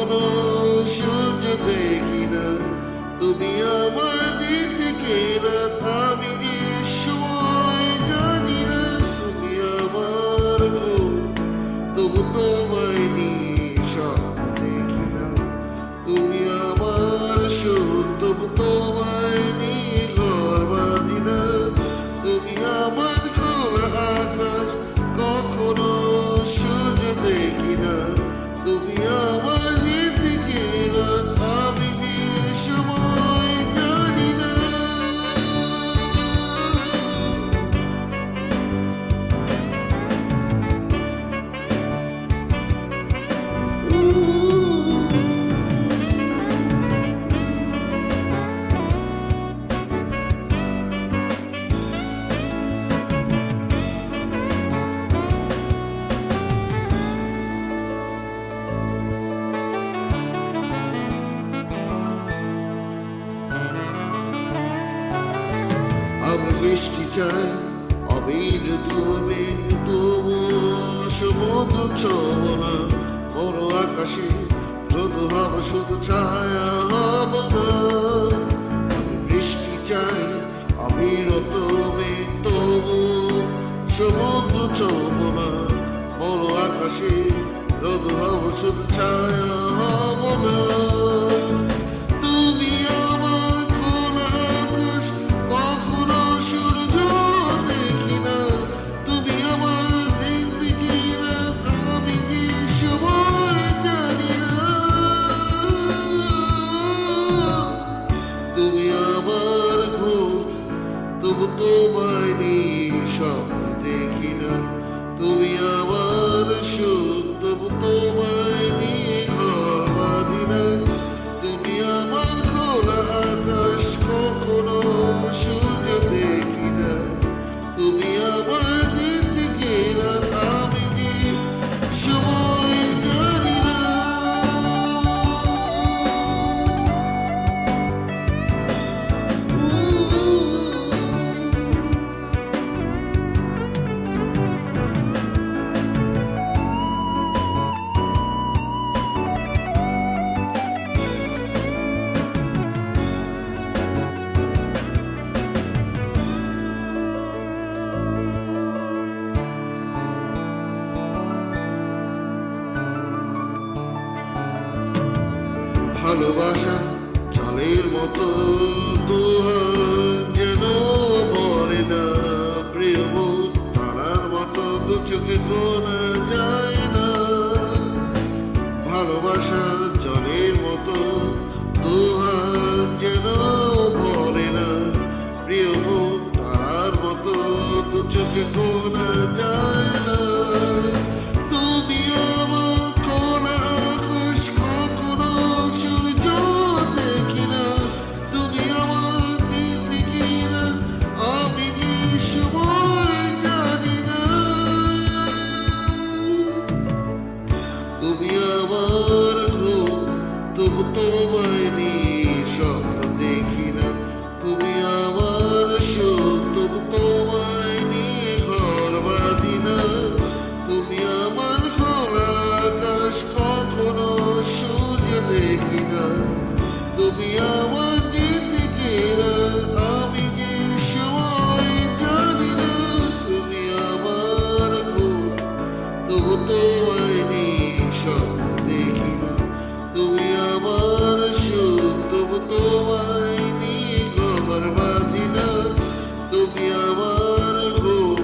কখনো সূর্য দেখি না, তুমি আমার দিক থেকে রাত, আমি যে সময় জানি না। তুমি আমার ঘুম, তবু তোমায় নিয়ে স্বপ্ন দেখি না। তুমি আমার সুখ, তবু তোমায় নিয়ে ঘর বাঁধি না। তুমি আমার খোলা আকাশ, কখনো সূর্য দেখি না। তুমি আমার দিক থেকে রাত, আমি যে সময় জানি না। আমি বৃষ্টি চাই, অবির তুমি, তবু সমুদ্র ছোব না। বড় আকাশে রোদ হব, শুধু ছায়া হব না। আমি বৃষ্টি চাই, অবির তুমি, তবু সমুদ্র ছোব না। বড় আকাশে রোদ হব, শুধু ছায়া হব না। তুমি আমার খোলা আকাশ, কখনো সূর্য দেখি না। তুমি আমার দিক থেকে রাত, আমি যে সময় জানি না। তুমি আমার ঘুম, তবু তোমায় নিয়ে স্বপ্ন দেখি না। তুমি আমার সুখ, তবু তোমায় নিয়ে ঘর বাঁধি না। তুমি আমার খোলা আকাশ, কখনো সূর্য দেখি না। তুমি আমার দিক থেকে রাত, আমি যে সময় জানি না। ভালোবাসা জলের মতো, দুহাত যেন ভরে না। প্রিয় মুখ তারার মতো, দু চোখে গোনা যায় না। ভালোবাসা জলের মতো, দুহাত যেন ভরে না। প্রিয় মুখ তারার মতো, দু চোখে গোনা যায় না। তুমি আমার খোলা আকাশ, কখনো সূর্য দেখি না। তুমি আমার দিক থেকে রাত, আমি যে সময় জানি না। তুমি আমার ঘুম, তবু তোমায় নিয়ে স্বপ্ন দেখি না। তুমি আমার সুখ, তবু তোমায় নিয়ে ঘর বাঁধি না। তুমি আমার খোলা আকাশ, কখনো সূর্য দেখি না। তুমি আমার দিক থেকে রাত, আমি যে সময় জানি না। তুমি আমার ঘুম, তবু তোমায় নিয়ে স্বপ্ন দেখি না। তুমি আমার সুখ, তবু তোমায় নিয়ে ঘর বাঁধি না। তুমি আমার ঘুম,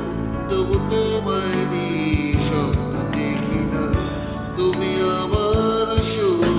তবু তোমায় নিয়ে স্বপ্ন দেখি না। তুমি আমার সুখ।